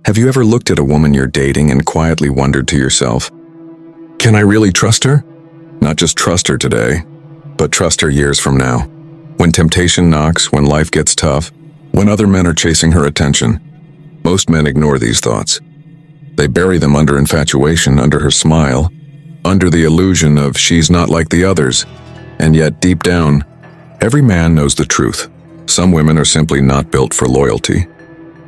Have you ever looked at a woman you're dating and quietly wondered to yourself, can I really trust her? Not just trust her today, but trust her years from now. When temptation knocks, when life gets tough, when other men are chasing her attention. Most men ignore these thoughts. They bury them under infatuation, under her smile, under the illusion of she's not like the others. And yet, deep down, every man knows the truth. Some women are simply not built for loyalty.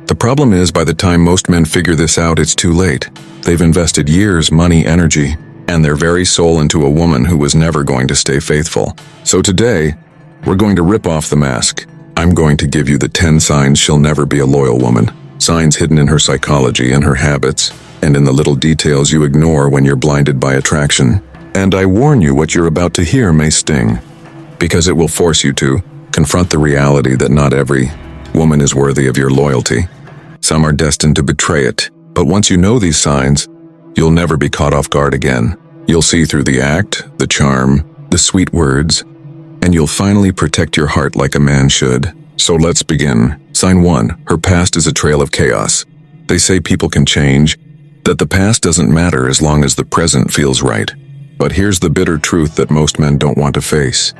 The problem is, by the time most men figure this out, it's too late. They've invested years, money, energy, and their very soul into a woman who was never going to stay faithful. So today, we're going to rip off the mask. I'm going to give you the 10 signs she'll never be a loyal woman. Signs hidden in her psychology and her habits, and in the little details you ignore when you're blinded by attraction. And I warn you, what you're about to hear may sting, because it will force you to confront the reality that not every woman is worthy of your loyalty. Some are destined to betray it, but once you know these signs, you'll never be caught off guard again. You'll see through the act, the charm, the sweet words, and you'll finally protect your heart like a man should. So let's begin. Sign 1. Her past is a trail of chaos. They say people can change, that the past doesn't matter as long as the present feels right. But here's the bitter truth that most men don't want to face.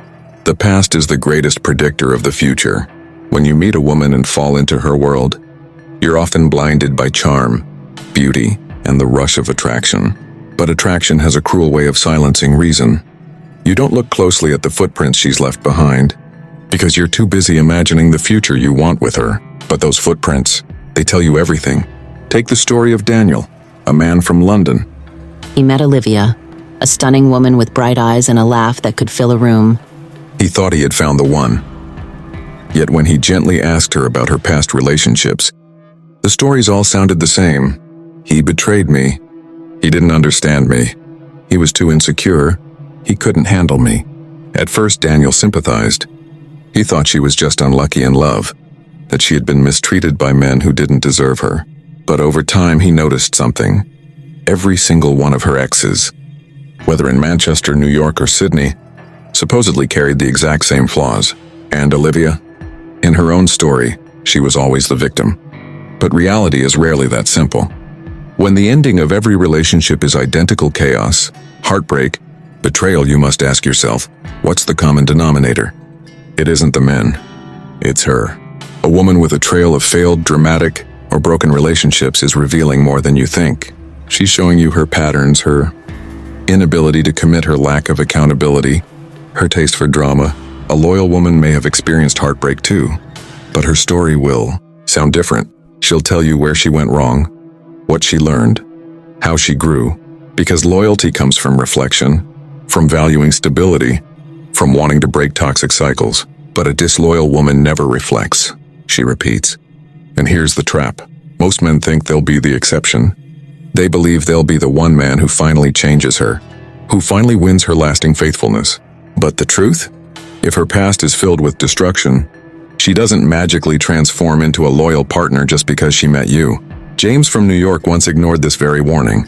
The past is the greatest predictor of the future. When you meet a woman and fall into her world, you're often blinded by charm, beauty, and the rush of attraction. But attraction has a cruel way of silencing reason. You don't look closely at the footprints she's left behind, because you're too busy imagining the future you want with her. But those footprints, they tell you everything. Take the story of Daniel, a man from London. He met Olivia, a stunning woman with bright eyes and a laugh that could fill a room. He thought he had found the one. Yet when he gently asked her about her past relationships, the stories all sounded the same. He betrayed me. He didn't understand me. He was too insecure. He couldn't handle me. At first, Daniel sympathized. He thought she was just unlucky in love, that she had been mistreated by men who didn't deserve her. But over time, he noticed something. Every single one of her exes, whether in Manchester, New York, or Sydney, supposedly carried the exact same flaws. And Olivia? In her own story, she was always the victim. But reality is rarely that simple. When the ending of every relationship is identical chaos, heartbreak, betrayal, you must ask yourself, what's the common denominator? It isn't the men. It's her. A woman with a trail of failed, dramatic, or broken relationships is revealing more than you think. She's showing you her patterns, her inability to commit, her lack of accountability, her taste for drama. A loyal woman may have experienced heartbreak too, but her story will sound different. She'll tell you where she went wrong, what she learned, how she grew, because loyalty comes from reflection, from valuing stability, from wanting to break toxic cycles. But a disloyal woman never reflects. She repeats. And here's the trap. Most men think they'll be the exception. They believe they'll be the one man who finally changes her, who finally wins her lasting faithfulness. But the truth? If her past is filled with destruction, she doesn't magically transform into a loyal partner just because she met you. James from New York once ignored this very warning.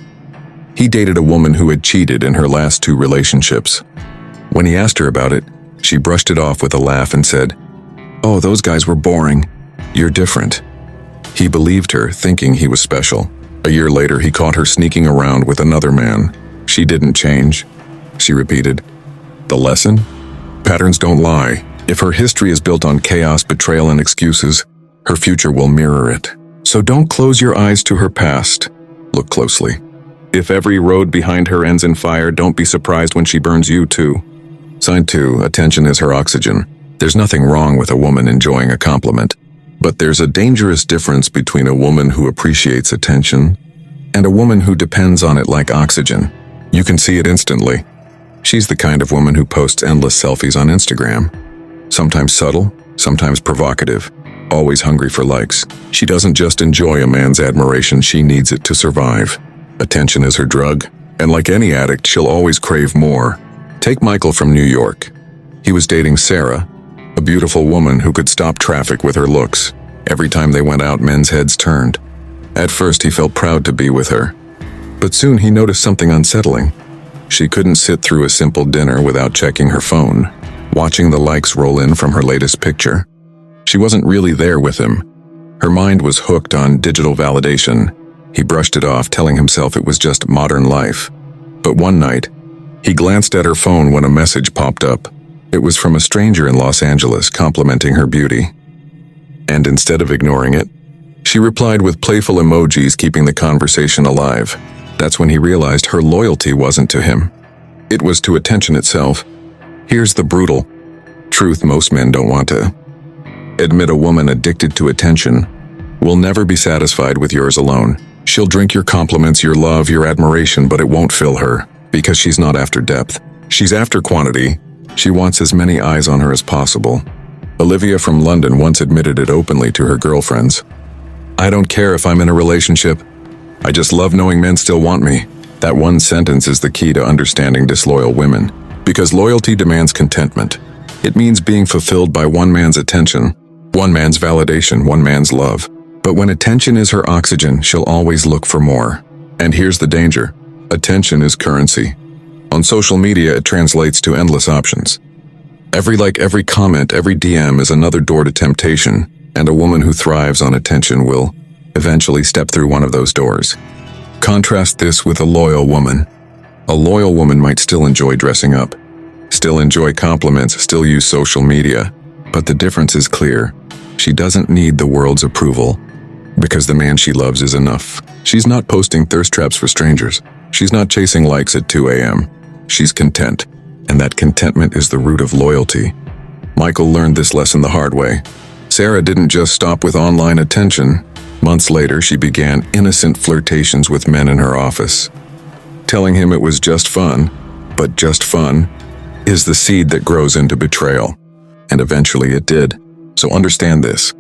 He dated a woman who had cheated in her last 2 relationships. When he asked her about it, she brushed it off with a laugh and said, "Oh, those guys were boring. You're different." He believed her, thinking he was special. A year later, he caught her sneaking around with another man. "She didn't change," she repeated. The lesson? Patterns don't lie. If her history is built on chaos, betrayal, and excuses, her future will mirror it. So don't close your eyes to her past. Look closely. If every road behind her ends in fire, don't be surprised when she burns you too. Sign 2, attention is her oxygen. There's nothing wrong with a woman enjoying a compliment, but there's a dangerous difference between a woman who appreciates attention and a woman who depends on it like oxygen. You can see it instantly. She's the kind of woman who posts endless selfies on Instagram. Sometimes subtle, sometimes provocative, always hungry for likes. She doesn't just enjoy a man's admiration, she needs it to survive. Attention is her drug, and like any addict, she'll always crave more. Take Michael from New York. He was dating Sarah, a beautiful woman who could stop traffic with her looks. Every time they went out, men's heads turned. At first, he felt proud to be with her. But soon he noticed something unsettling. She couldn't sit through a simple dinner without checking her phone, watching the likes roll in from her latest picture. She wasn't really there with him. Her mind was hooked on digital validation, He brushed it off, telling himself it was just modern life. But one night, he glanced at her phone when a message popped up. It was from a stranger in Los Angeles complimenting her beauty. And instead of ignoring it, she replied with playful emojis, keeping the conversation alive. That's when he realized her loyalty wasn't to him. It was to attention itself. Here's the brutal truth most men don't want to admit: a woman addicted to attention will never be satisfied with yours alone. She'll drink your compliments, your love, your admiration, but it won't fill her, because she's not after depth. She's after quantity. She wants as many eyes on her as possible. Olivia from London once admitted it openly to her girlfriends. "I don't care if I'm in a relationship. I just love knowing men still want me." That one sentence is the key to understanding disloyal women, because loyalty demands contentment. It means being fulfilled by one man's attention, one man's validation, one man's love. But when attention is her oxygen, she'll always look for more. And here's the danger: attention is currency. On social media, it translates to endless options. Every like, every comment, every DM is another door to temptation, and a woman who thrives on attention will eventually step through one of those doors. Contrast this with a loyal woman. A loyal woman might still enjoy dressing up, still enjoy compliments, still use social media, but the difference is clear. She doesn't need the world's approval, because the man she loves is enough. She's not posting thirst traps for strangers. She's not chasing likes at 2 a.m. She's content, and that contentment is the root of loyalty. Michael learned this lesson the hard way. Sarah didn't just stop with online attention. Months later, she began innocent flirtations with men in her office, telling him it was just fun. But just fun is the seed that grows into betrayal. And eventually it did. So understand this: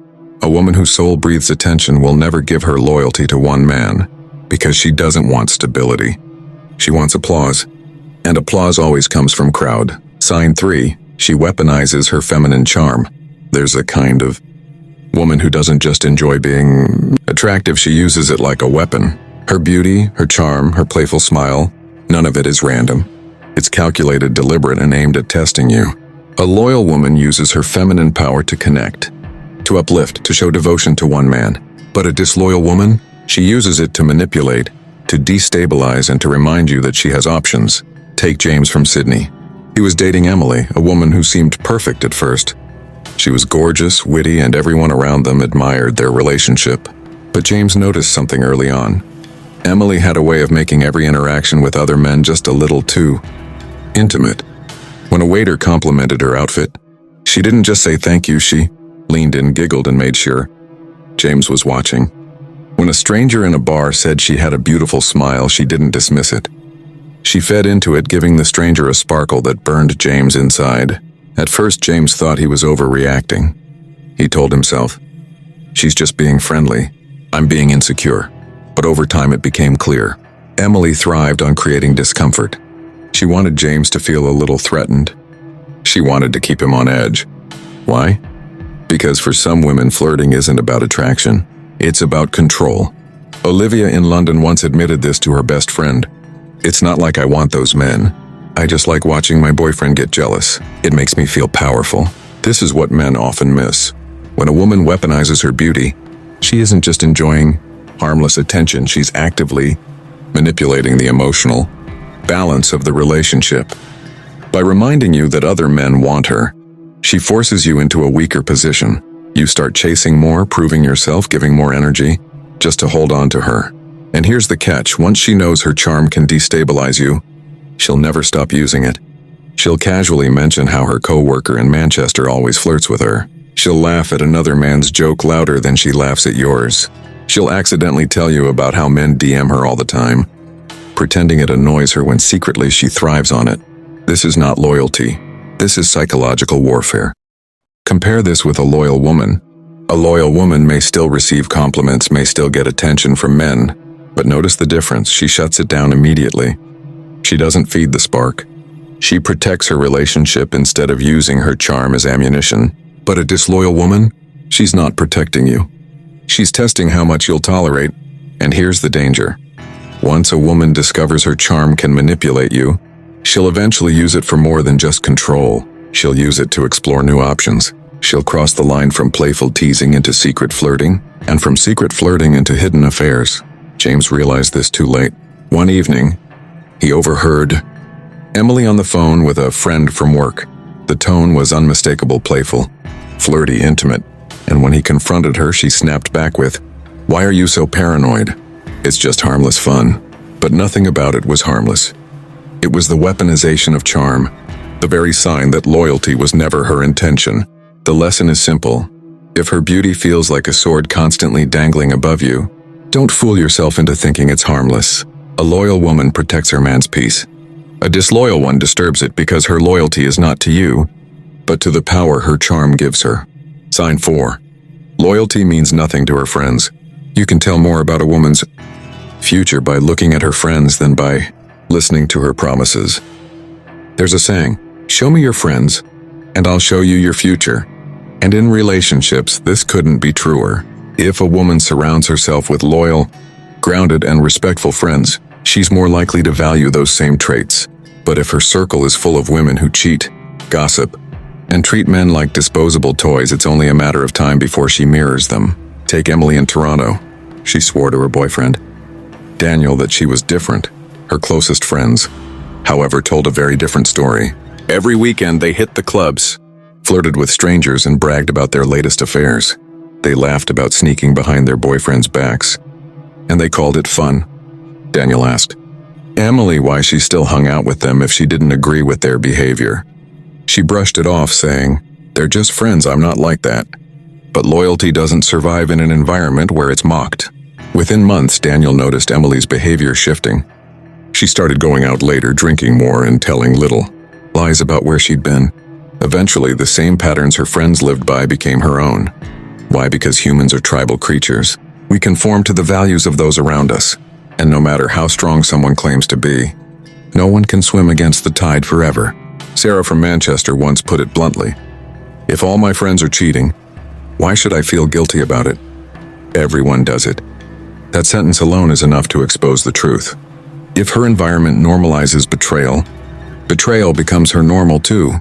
a woman whose soul breathes attention will never give her loyalty to one man, because she doesn't want stability. She wants applause, and applause always comes from crowd. Sign 3, she weaponizes her feminine charm. There's a kind of woman who doesn't just enjoy being attractive, she uses it like a weapon. Her beauty, her charm, her playful smile, none of it is random. It's calculated, deliberate, and aimed at testing you. A loyal woman uses her feminine power to connect, to uplift, to show devotion to one man. But a disloyal woman, she uses it to manipulate, to destabilize, and to remind you that she has options. Take James from Sydney. He was dating Emily, a woman who seemed perfect at first. She was gorgeous, witty, and everyone around them admired their relationship. But James noticed something early on. Emily had a way of making every interaction with other men just a little too intimate. When a waiter complimented her outfit, she didn't just say thank you, she leaned in, giggled, and made sure James was watching. When a stranger in a bar said she had a beautiful smile, she didn't dismiss it. She fed into it, giving the stranger a sparkle that burned James inside. At first, James thought he was overreacting. He told himself, "She's just being friendly. I'm being insecure." But over time it became clear. Emily thrived on creating discomfort. She wanted James to feel a little threatened. She wanted to keep him on edge. Why? Because for some women, flirting isn't about attraction. It's about control. Olivia in London once admitted this to her best friend. "It's not like I want those men. I just like watching my boyfriend get jealous. It makes me feel powerful." This is what men often miss. When a woman weaponizes her beauty, she isn't just enjoying harmless attention, she's actively manipulating the emotional balance of the relationship. By reminding you that other men want her, she forces you into a weaker position. You start chasing more, proving yourself, giving more energy, just to hold on to her. And here's the catch: once she knows her charm can destabilize you, she'll never stop using it. She'll casually mention how her co-worker in Manchester always flirts with her. She'll laugh at another man's joke louder than she laughs at yours. She'll accidentally tell you about how men DM her all the time, pretending it annoys her when secretly she thrives on it. This is not loyalty. This is psychological warfare. Compare this with a loyal woman. A loyal woman may still receive compliments, may still get attention from men, but notice the difference: she shuts it down immediately. She doesn't feed the spark. She protects her relationship instead of using her charm as ammunition. But a disloyal woman, she's not protecting you. She's testing how much you'll tolerate, and here's the danger. Once a woman discovers her charm can manipulate you, she'll eventually use it for more than just control. She'll use it to explore new options. She'll cross the line from playful teasing into secret flirting, and from secret flirting into hidden affairs. James realized this too late. One evening, he overheard Emily on the phone with a friend from work. The tone was unmistakable, playful, flirty, intimate, and when he confronted her, she snapped back with, "Why are you so paranoid? It's just harmless fun." But nothing about it was harmless. It was the weaponization of charm, the very sign that loyalty was never her intention. The lesson is simple. If her beauty feels like a sword constantly dangling above you, don't fool yourself into thinking it's harmless. A loyal woman protects her man's peace. A disloyal one disturbs it because her loyalty is not to you, but to the power her charm gives her. Sign 4. Loyalty means nothing to her friends. You can tell more about a woman's future by looking at her friends than by listening to her promises. There's a saying, show me your friends, and I'll show you your future. And in relationships, this couldn't be truer. If a woman surrounds herself with loyal, grounded, and respectful friends, she's more likely to value those same traits. But if her circle is full of women who cheat, gossip, and treat men like disposable toys, it's only a matter of time before she mirrors them. Take Emily in Toronto. She swore to her boyfriend, Daniel, that she was different. Her closest friends, however, told a very different story. Every weekend they hit the clubs, flirted with strangers, and bragged about their latest affairs. They laughed about sneaking behind their boyfriends' backs, and they called it fun. Daniel asked Emily why she still hung out with them if she didn't agree with their behavior. She brushed it off, saying, "They're just friends, I'm not like that." But loyalty doesn't survive in an environment where it's mocked. Within months, Daniel noticed Emily's behavior shifting. She started going out later, drinking more, and telling little lies about where she'd been. Eventually, the same patterns her friends lived by became her own. Why? Because humans are tribal creatures. We conform to the values of those around us. And no matter how strong someone claims to be, no one can swim against the tide forever. Sarah from Manchester once put it bluntly, "If all my friends are cheating, why should I feel guilty about it? Everyone does it." That sentence alone is enough to expose the truth. If her environment normalizes betrayal, betrayal becomes her normal too.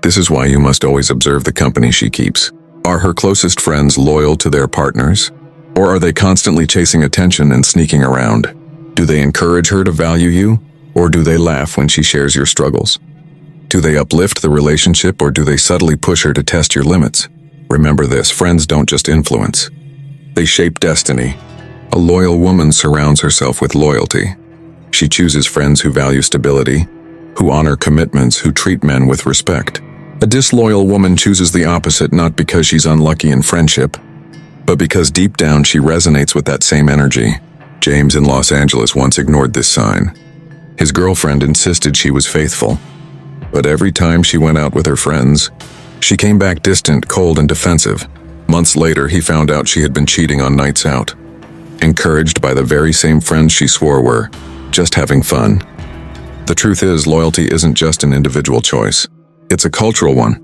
This is why you must always observe the company she keeps. Are her closest friends loyal to their partners? Or are they constantly chasing attention and sneaking around? Do they encourage her to value you? Or do they laugh when she shares your struggles? Do they uplift the relationship, or do they subtly push her to test your limits? Remember this, friends don't just influence. They shape destiny. A loyal woman surrounds herself with loyalty. She chooses friends who value stability, who honor commitments, who treat men with respect. A disloyal woman chooses the opposite, not because she's unlucky in friendship, but because deep down she resonates with that same energy. James in Los Angeles once ignored this sign. His girlfriend insisted she was faithful, but every time she went out with her friends, she came back distant, cold, and defensive. Months later, he found out she had been cheating on nights out, encouraged by the very same friends she swore were just having fun. The truth is, loyalty isn't just an individual choice. It's a cultural one.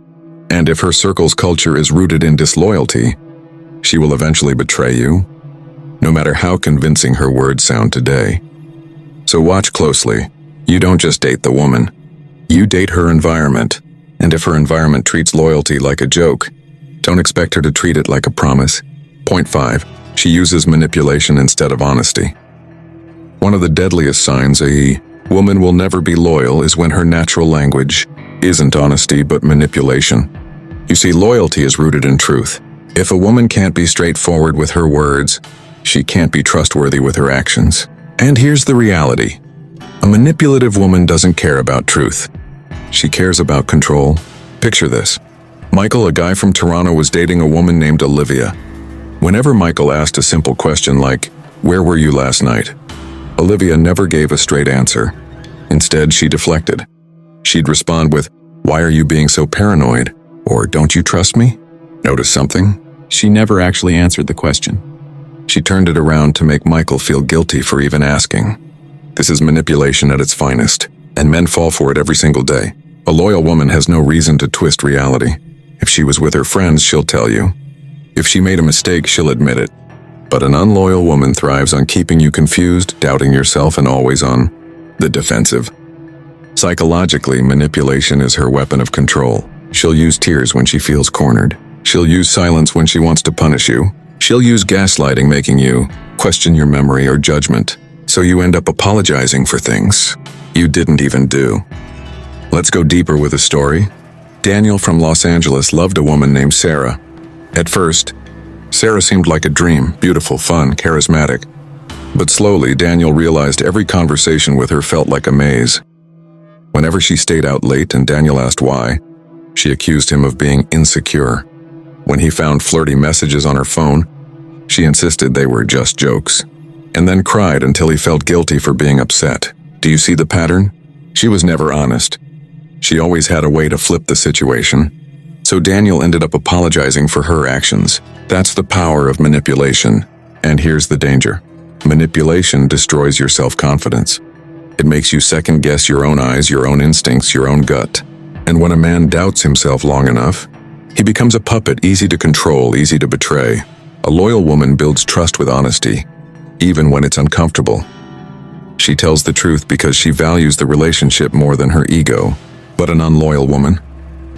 And if her circle's culture is rooted in disloyalty, she will eventually betray you, no matter how convincing her words sound today. So watch closely. You don't just date the woman. You date her environment. And if her environment treats loyalty like a joke, don't expect her to treat it like a promise. Point 5. She uses manipulation instead of honesty. One of the deadliest signs a woman will never be loyal is when her natural language isn't honesty but manipulation. You see, loyalty is rooted in truth. If a woman can't be straightforward with her words, she can't be trustworthy with her actions. And here's the reality. A manipulative woman doesn't care about truth. She cares about control. Picture this. Michael, a guy from Toronto, was dating a woman named Olivia. Whenever Michael asked a simple question like, "Where were you last night?" Olivia never gave a straight answer. Instead, she deflected. She'd respond with, "Why are you being so paranoid?" Or, "Don't you trust me?" Notice something? She never actually answered the question. She turned it around to make Michael feel guilty for even asking. This is manipulation at its finest, and men fall for it every single day. A loyal woman has no reason to twist reality. If she was with her friends, she'll tell you. If she made a mistake, she'll admit it. But an unloyal woman thrives on keeping you confused, doubting yourself, and always on the defensive. Psychologically, manipulation is her weapon of control. She'll use tears when she feels cornered. She'll use silence when she wants to punish you. She'll use gaslighting, making you question your memory or judgment, so you end up apologizing for things you didn't even do. Let's go deeper with a story. Daniel from Los Angeles loved a woman named Sarah. At first, Sarah seemed like a dream, beautiful, fun, charismatic. But slowly, Daniel realized every conversation with her felt like a maze. Whenever she stayed out late and Daniel asked why, she accused him of being insecure. When he found flirty messages on her phone, she insisted they were just jokes, and then cried until he felt guilty for being upset. Do you see the pattern? She was never honest. She always had a way to flip the situation. So Daniel ended up apologizing for her actions. That's the power of manipulation. And here's the danger. Manipulation destroys your self-confidence. It makes you second-guess your own eyes, your own instincts, your own gut. And when a man doubts himself long enough, he becomes a puppet, easy to control, easy to betray. A loyal woman builds trust with honesty, even when it's uncomfortable. She tells the truth because she values the relationship more than her ego. But an unloyal woman,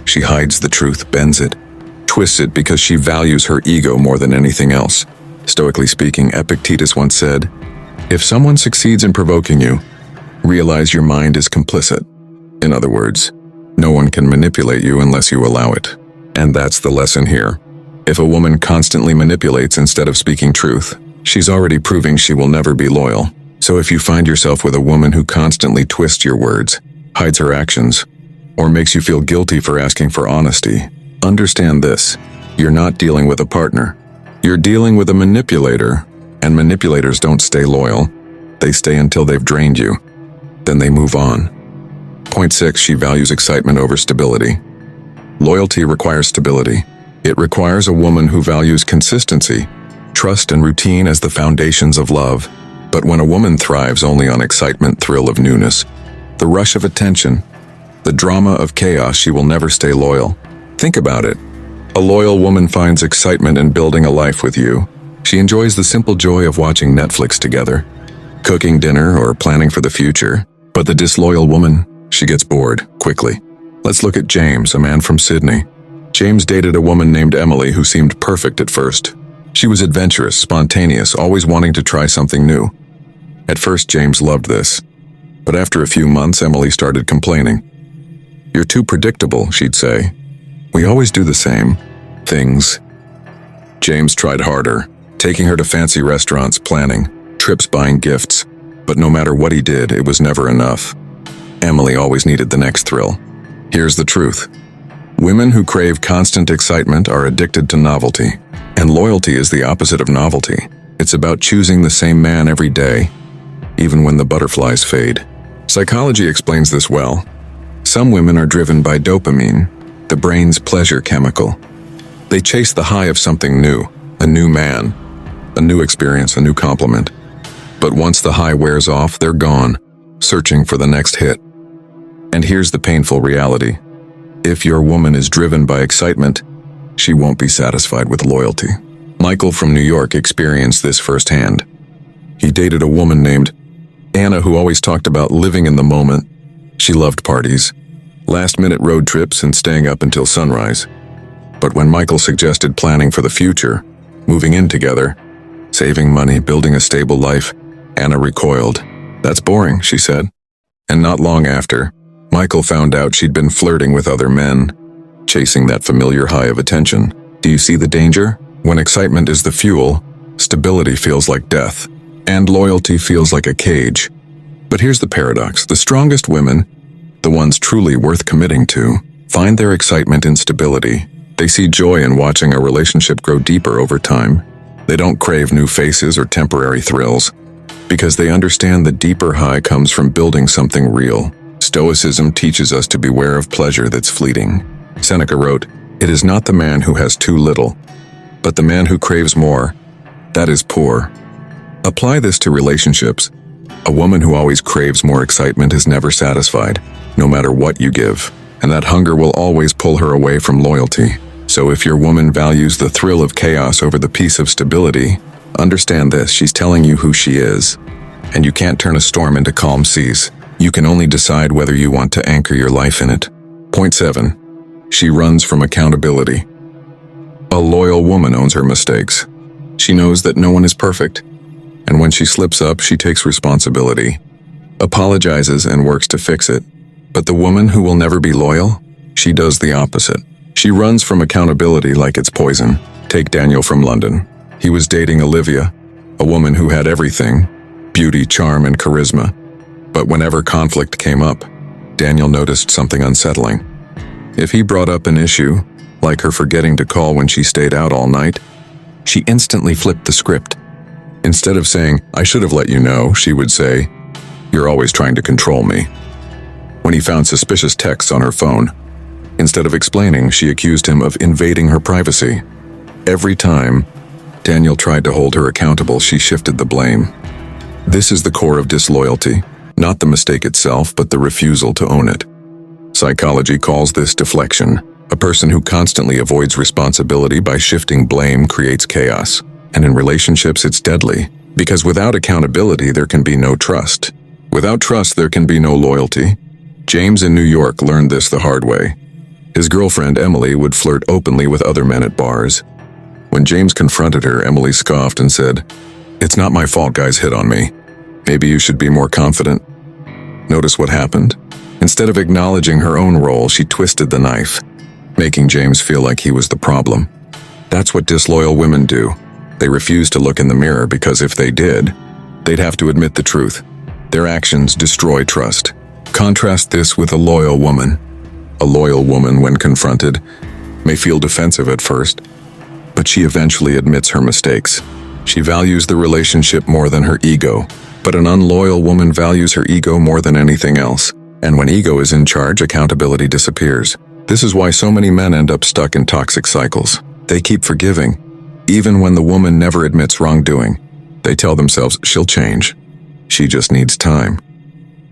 she hides the truth, bends it, twists it because she values her ego more than anything else. Stoically speaking, Epictetus once said, "If someone succeeds in provoking you, realize your mind is complicit." In other words, no one can manipulate you unless you allow it. And that's the lesson here. If a woman constantly manipulates instead of speaking truth, she's already proving she will never be loyal. So if you find yourself with a woman who constantly twists your words, hides her actions, or makes you feel guilty for asking for honesty, understand this: you're not dealing with a partner. You're dealing with a manipulator, and manipulators don't stay loyal. They stay until they've drained you. Then they move on. Point 6, she values excitement over stability. Loyalty requires stability. It requires a woman who values consistency, trust, and routine as the foundations of love. But when a woman thrives only on excitement, thrill of newness, the rush of attention, the drama of chaos, she will never stay loyal. Think about it. A loyal woman finds excitement in building a life with you. She enjoys the simple joy of watching Netflix together, cooking dinner, or planning for the future. But the disloyal woman, she gets bored quickly. Let's look at James, a man from Sydney. James dated a woman named Emily who seemed perfect at first. She was adventurous, spontaneous, always wanting to try something new. At first, James loved this. But after a few months, Emily started complaining. "You're too predictable," she'd say. "We always do the same things." James tried harder, taking her to fancy restaurants, planning trips, buying gifts. But no matter what he did, it was never enough. Emily always needed the next thrill. Here's the truth. Women who crave constant excitement are addicted to novelty. And loyalty is the opposite of novelty. It's about choosing the same man every day, even when the butterflies fade. Psychology explains this well. Some women are driven by dopamine, the brain's pleasure chemical. They chase the high of something new, a new man, a new experience, a new compliment. But once the high wears off, they're gone, searching for the next hit. And here's the painful reality. If your woman is driven by excitement, she won't be satisfied with loyalty. Michael from New York experienced this firsthand. He dated a woman named Anna who always talked about living in the moment. She loved parties, last-minute road trips, and staying up until sunrise. But when Michael suggested planning for the future, moving in together, saving money, building a stable life, Anna recoiled. "That's boring," she said. And not long after, Michael found out she'd been flirting with other men, chasing that familiar high of attention. Do you see the danger? When excitement is the fuel, stability feels like death, and loyalty feels like a cage. But here's the paradox. The strongest women, the ones truly worth committing to, find their excitement in stability. They see joy in watching a relationship grow deeper over time. They don't crave new faces or temporary thrills, because they understand the deeper high comes from building something real. Stoicism teaches us to beware of pleasure that's fleeting. Seneca wrote, "It is not the man who has too little, but the man who craves more, that is poor." Apply this to relationships. A woman who always craves more excitement is never satisfied, no matter what you give, and that hunger will always pull her away from loyalty. So if your woman values the thrill of chaos over the peace of stability, understand this: she's telling you who she is, and you can't turn a storm into calm seas. You can only decide whether you want to anchor your life in it. Point 7. She runs from accountability. A loyal woman owns her mistakes. She knows that no one is perfect. And when she slips up, she takes responsibility, apologizes, and works to fix it. But the woman who will never be loyal, she does the opposite. She runs from accountability like it's poison. Take Daniel from London. He was dating Olivia, a woman who had everything: beauty, charm, and charisma. But whenever conflict came up, Daniel noticed something unsettling. If he brought up an issue, like her forgetting to call when she stayed out all night, she instantly flipped the script. Instead of saying, "I should have let you know," she would say, "You're always trying to control me." When he found suspicious texts on her phone, instead of explaining, she accused him of invading her privacy. Every time Daniel tried to hold her accountable, she shifted the blame. This is the core of disloyalty, not the mistake itself, but the refusal to own it. Psychology calls this deflection. A person who constantly avoids responsibility by shifting blame creates chaos. And in relationships, it's deadly, because without accountability, there can be no trust. Without trust, there can be no loyalty. James in New York learned this the hard way. His girlfriend, Emily, would flirt openly with other men at bars. When James confronted her, Emily scoffed and said, "It's not my fault guys hit on me. Maybe you should be more confident." Notice what happened? Instead of acknowledging her own role, she twisted the knife, making James feel like he was the problem. That's what disloyal women do. They refuse to look in the mirror because if they did, they'd have to admit the truth. Their actions destroy trust. Contrast this with a loyal woman. A loyal woman, when confronted, may feel defensive at first, but she eventually admits her mistakes. She values the relationship more than her ego, but an unloyal woman values her ego more than anything else. And when ego is in charge, accountability disappears. This is why so many men end up stuck in toxic cycles. They keep forgiving, even when the woman never admits wrongdoing. They tell themselves she'll change. She just needs time.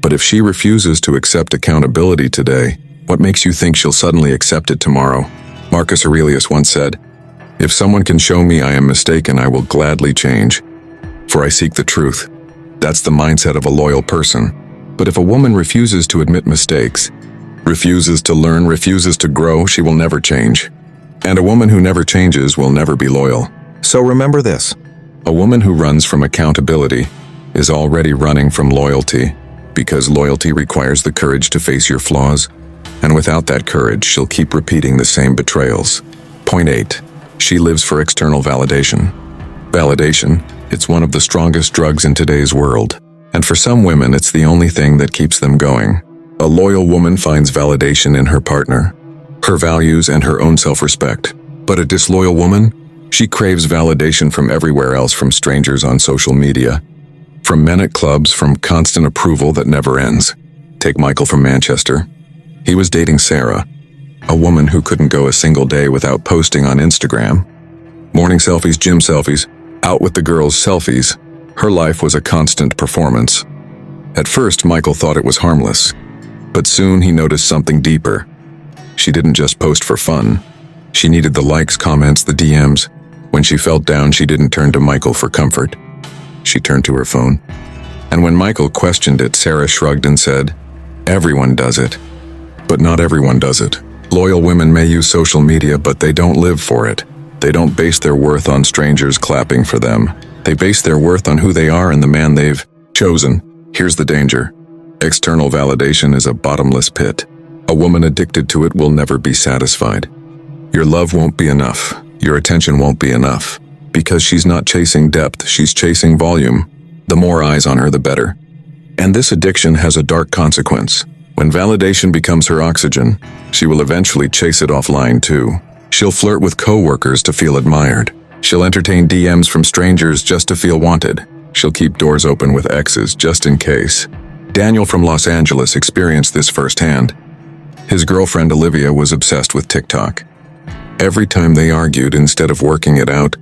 But if she refuses to accept accountability today, what makes you think she'll suddenly accept it tomorrow? Marcus Aurelius once said, "If someone can show me I am mistaken, I will gladly change, for I seek the truth." That's the mindset of a loyal person. But if a woman refuses to admit mistakes, refuses to learn, refuses to grow, she will never change. And a woman who never changes will never be loyal. So remember this: a woman who runs from accountability is already running from loyalty, because loyalty requires the courage to face your flaws, and without that courage, she'll keep repeating the same betrayals. Point 8. She lives for external validation. Validation, it's one of the strongest drugs in today's world. And for some women, it's the only thing that keeps them going. A loyal woman finds validation in her partner, her values, and her own self-respect. But a disloyal woman, she craves validation from everywhere else, from strangers on social media, from men at clubs, from constant approval that never ends. Take Michael from Manchester. He was dating Sarah, a woman who couldn't go a single day without posting on Instagram. Morning selfies, gym selfies, out with the girls selfies. Her life was a constant performance. At first, Michael thought it was harmless, but soon he noticed something deeper. She didn't just post for fun. She needed the likes, comments, the DMs. When she felt down, she didn't turn to Michael for comfort. She turned to her phone. And when Michael questioned it, Sarah shrugged and said, "Everyone does it." But not everyone does it. Loyal women may use social media, but they don't live for it. They don't base their worth on strangers clapping for them. They base their worth on who they are and the man they've chosen. Here's the danger. External validation is a bottomless pit. A woman addicted to it will never be satisfied. Your love won't be enough. Your attention won't be enough. Because she's not chasing depth, she's chasing volume. The more eyes on her, the better. And this addiction has a dark consequence. When validation becomes her oxygen, she will eventually chase it offline too. She'll flirt with coworkers to feel admired. She'll entertain DMs from strangers just to feel wanted. She'll keep doors open with exes just in case. Daniel from Los Angeles experienced this firsthand. His girlfriend Olivia was obsessed with TikTok. Every time they argued, instead of working it out,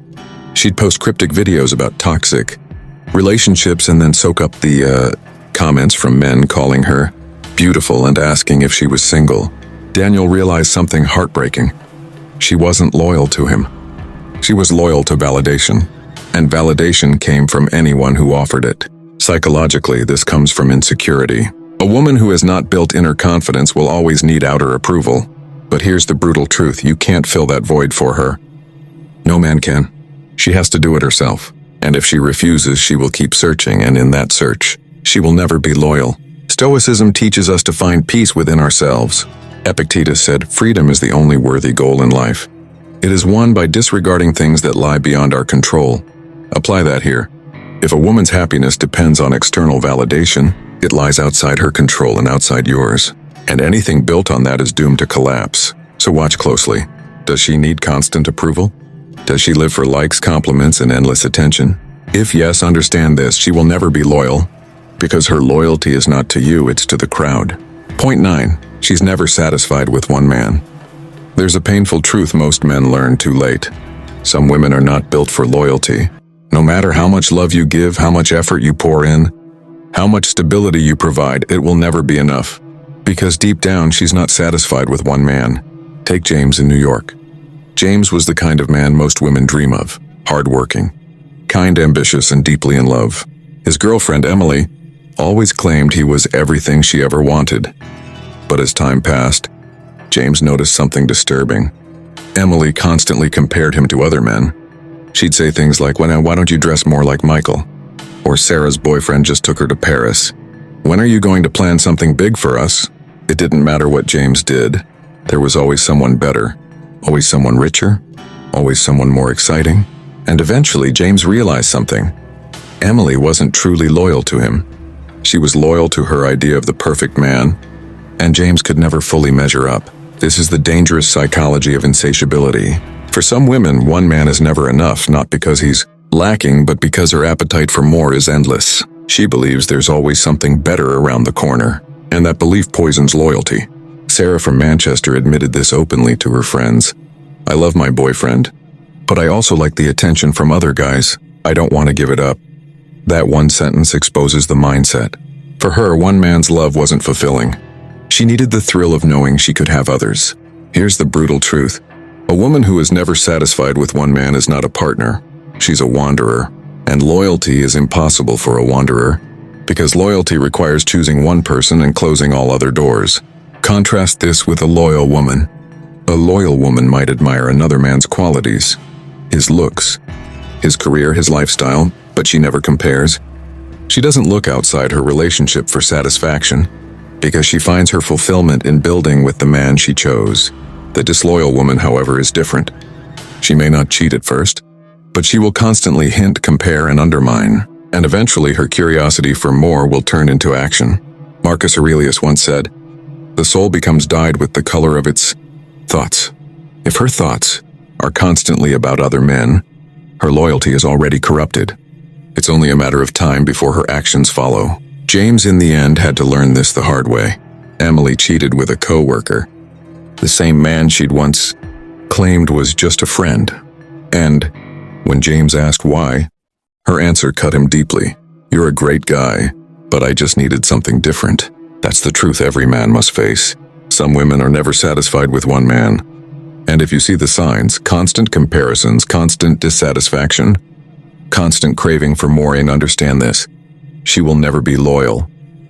she'd post cryptic videos about toxic relationships and then soak up the comments from men calling her beautiful and asking if she was single. Daniel realized something heartbreaking. She wasn't loyal to him. She was loyal to validation, and validation came from anyone who offered it. Psychologically, this comes from insecurity. A woman who has not built inner confidence will always need outer approval. But here's the brutal truth: you can't fill that void for her. No man can. She has to do it herself. And if she refuses, she will keep searching, and in that search, she will never be loyal. Stoicism teaches us to find peace within ourselves. Epictetus said, "Freedom is the only worthy goal in life. It is won by disregarding things that lie beyond our control." Apply that here. If a woman's happiness depends on external validation, it lies outside her control and outside yours. And anything built on that is doomed to collapse. So watch closely. Does she need constant approval? Does she live for likes, compliments, and endless attention? If yes, understand this: she will never be loyal, because her loyalty is not to you, it's to the crowd. Point 9. She's never satisfied with one man. There's a painful truth most men learn too late. Some women are not built for loyalty. No matter how much love you give, how much effort you pour in, how much stability you provide, it will never be enough. Because deep down, she's not satisfied with one man. Take James in New York. James was the kind of man most women dream of: hardworking, kind, ambitious, and deeply in love. His girlfriend, Emily, always claimed he was everything she ever wanted. But as time passed, James noticed something disturbing. Emily constantly compared him to other men. She'd say things like, "Why don't you dress more like Michael?" Or, "Sarah's boyfriend just took her to Paris. When are you going to plan something big for us?" It didn't matter what James did. There was always someone better, always someone richer, always someone more exciting. And eventually, James realized something. Emily wasn't truly loyal to him. She was loyal to her idea of the perfect man, and James could never fully measure up. This is the dangerous psychology of insatiability. For some women, one man is never enough, not because he's lacking, but because her appetite for more is endless. She believes there's always something better around the corner, and that belief poisons loyalty. Sarah from Manchester admitted this openly to her friends. "I love my boyfriend, but I also like the attention from other guys. I don't want to give it up." That one sentence exposes the mindset. For her, one man's love wasn't fulfilling. She needed the thrill of knowing she could have others. Here's the brutal truth. A woman who is never satisfied with one man is not a partner. She's a wanderer. And loyalty is impossible for a wanderer, because loyalty requires choosing one person and closing all other doors. Contrast this with a loyal woman. A loyal woman might admire another man's qualities, his looks, his career, his lifestyle, but she never compares. She doesn't look outside her relationship for satisfaction, because she finds her fulfillment in building with the man she chose. The disloyal woman, however, is different. She may not cheat at first, but she will constantly hint, compare, and undermine, and eventually her curiosity for more will turn into action. Marcus Aurelius once said, "The soul becomes dyed with the color of its thoughts." If her thoughts are constantly about other men, her loyalty is already corrupted. It's only a matter of time before her actions follow. James, in the end, had to learn this the hard way. Emily cheated with a co-worker, the same man she'd once claimed was just a friend. And when James asked why, her answer cut him deeply. "You're a great guy, but I just needed something different." That's the truth every man must face. Some women are never satisfied with one man. And if you see the signs, constant comparisons, constant dissatisfaction, constant craving for more, and understand this: she will never be loyal.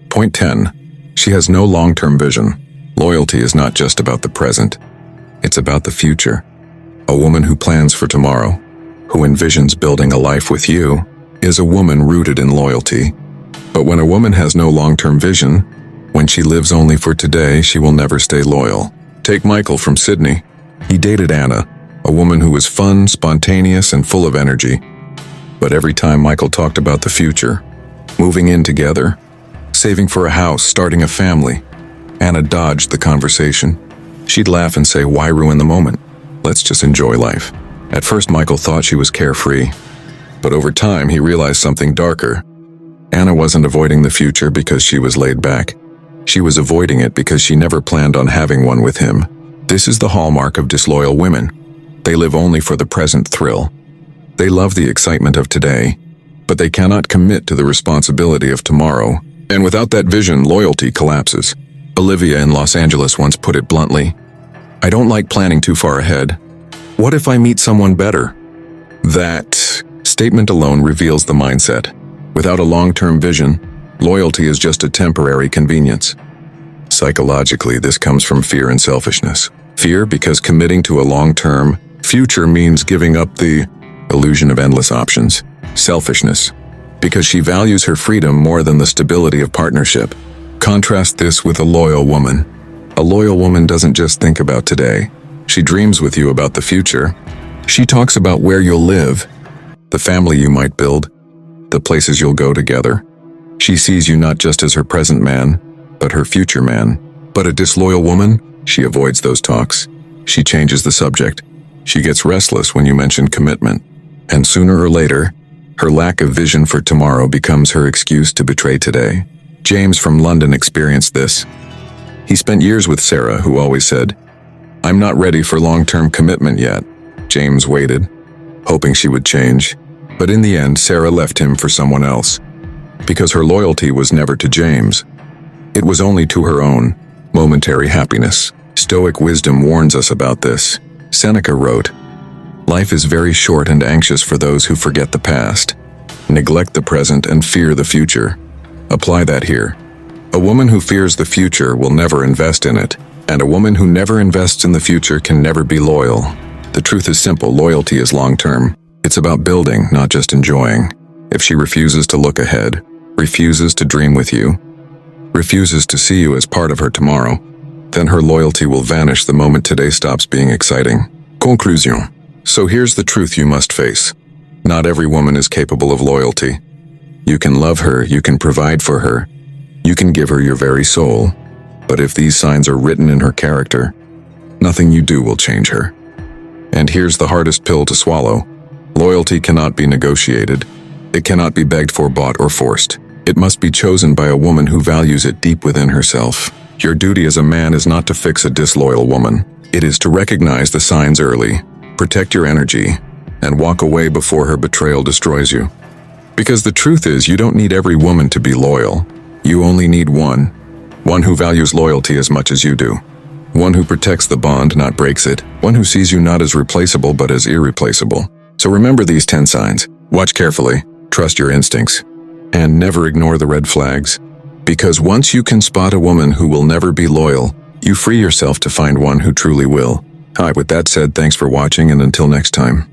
Point 10. She has no long-term vision. Loyalty is not just about the present. It's about the future. A woman who plans for tomorrow, who envisions building a life with you, is a woman rooted in loyalty. But when a woman has no long-term vision, when she lives only for today, she will never stay loyal. Take Michael from Sydney. He dated Anna, a woman who was fun, spontaneous, and full of energy. But every time Michael talked about the future, moving in together, saving for a house, starting a family, Anna dodged the conversation. She'd laugh and say, "Why ruin the moment? Let's just enjoy life." At first, Michael thought she was carefree, but over time he realized something darker. Anna wasn't avoiding the future because she was laid back. She was avoiding it because she never planned on having one with him. This is the hallmark of disloyal women. They live only for the present thrill. They love the excitement of today, but they cannot commit to the responsibility of tomorrow. And without that vision, loyalty collapses. Olivia in Los Angeles once put it bluntly, "I don't like planning too far ahead. What if I meet someone better?" That statement alone reveals the mindset. Without a long-term vision, loyalty is just a temporary convenience. Psychologically, this comes from fear and selfishness. Fear because committing to a long-term future means giving up the illusion of endless options, selfishness, because she values her freedom more than the stability of partnership. Contrast this with a loyal woman. A loyal woman doesn't just think about today. She dreams with you about the future. She talks about where you'll live, the family you might build, the places you'll go together. She sees you not just as her present man, but her future man. But a disloyal woman, she avoids those talks. She changes the subject. She gets restless when you mention commitment. And sooner or later, her lack of vision for tomorrow becomes her excuse to betray today. James from London experienced this. He spent years with Sarah, who always said, "I'm not ready for long-term commitment yet." James waited, hoping she would change. But in the end, Sarah left him for someone else. Because her loyalty was never to James. It was only to her own momentary happiness. Stoic wisdom warns us about this. Seneca wrote, "Life is very short and anxious for those who forget the past, neglect the present, and fear the future." Apply that here. A woman who fears the future will never invest in it, and a woman who never invests in the future can never be loyal. The truth is simple: loyalty is long-term. It's about building, not just enjoying. If she refuses to look ahead, refuses to dream with you, refuses to see you as part of her tomorrow, then her loyalty will vanish the moment today stops being exciting. Conclusion. So here's the truth you must face. Not every woman is capable of loyalty. You can love her, you can provide for her, you can give her your very soul, but if these signs are written in her character, nothing you do will change her. And here's the hardest pill to swallow. Loyalty cannot be negotiated. It cannot be begged for, bought, or forced. It must be chosen by a woman who values it deep within herself. Your duty as a man is not to fix a disloyal woman. It is to recognize the signs early, protect your energy, and walk away before her betrayal destroys you. Because the truth is, you don't need every woman to be loyal. You only need one. One who values loyalty as much as you do. One who protects the bond, not breaks it. One who sees you not as replaceable, but as irreplaceable. So remember these 10 signs. Watch carefully, trust your instincts, and never ignore the red flags. Because once you can spot a woman who will never be loyal, you free yourself to find one who truly will. Hi, with that said, thanks for watching, and until next time.